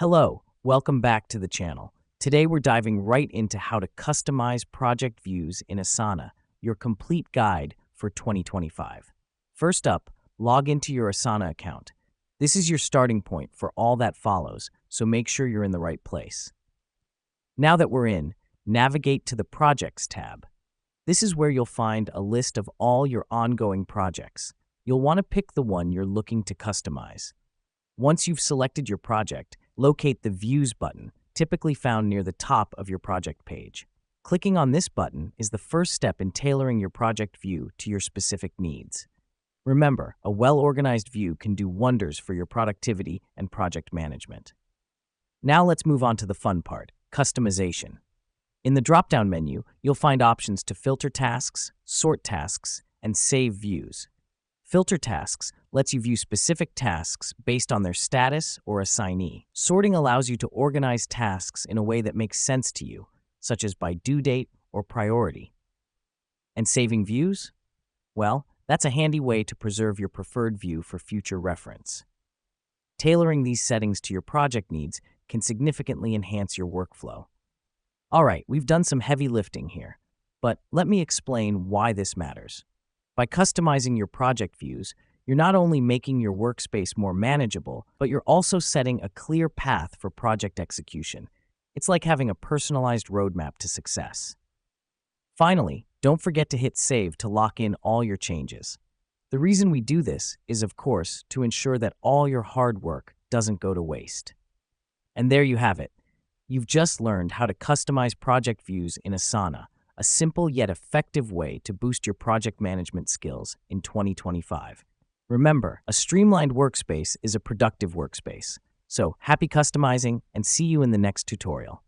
Hello, welcome back to the channel. Today we're diving right into how to customize project views in Asana, your complete guide for 2025. First up, log into your Asana account. This is your starting point for all that follows, so make sure you're in the right place. Now that we're in, navigate to the Projects tab. This is where you'll find a list of all your ongoing projects. You'll want to pick the one you're looking to customize. Once you've selected your project, locate the Views button, typically found near the top of your project page. Clicking on this button is the first step in tailoring your project view to your specific needs. Remember, a well-organized view can do wonders for your productivity and project management. Now let's move on to the fun part, customization. In the drop-down menu, you'll find options to filter tasks, sort tasks, and save views. Filter tasks lets you view specific tasks based on their status or assignee. Sorting allows you to organize tasks in a way that makes sense to you, such as by due date or priority. And saving views? Well, that's a handy way to preserve your preferred view for future reference. Tailoring these settings to your project needs can significantly enhance your workflow. All right, we've done some heavy lifting here, but let me explain why this matters. By customizing your project views, you're not only making your workspace more manageable, but you're also setting a clear path for project execution. It's like having a personalized roadmap to success. Finally, don't forget to hit save to lock in all your changes. The reason we do this is, of course, to ensure that all your hard work doesn't go to waste. And there you have it. You've just learned how to customize project views in Asana, a simple yet effective way to boost your project management skills in 2025. Remember, a streamlined workspace is a productive workspace. So happy customizing and see you in the next tutorial.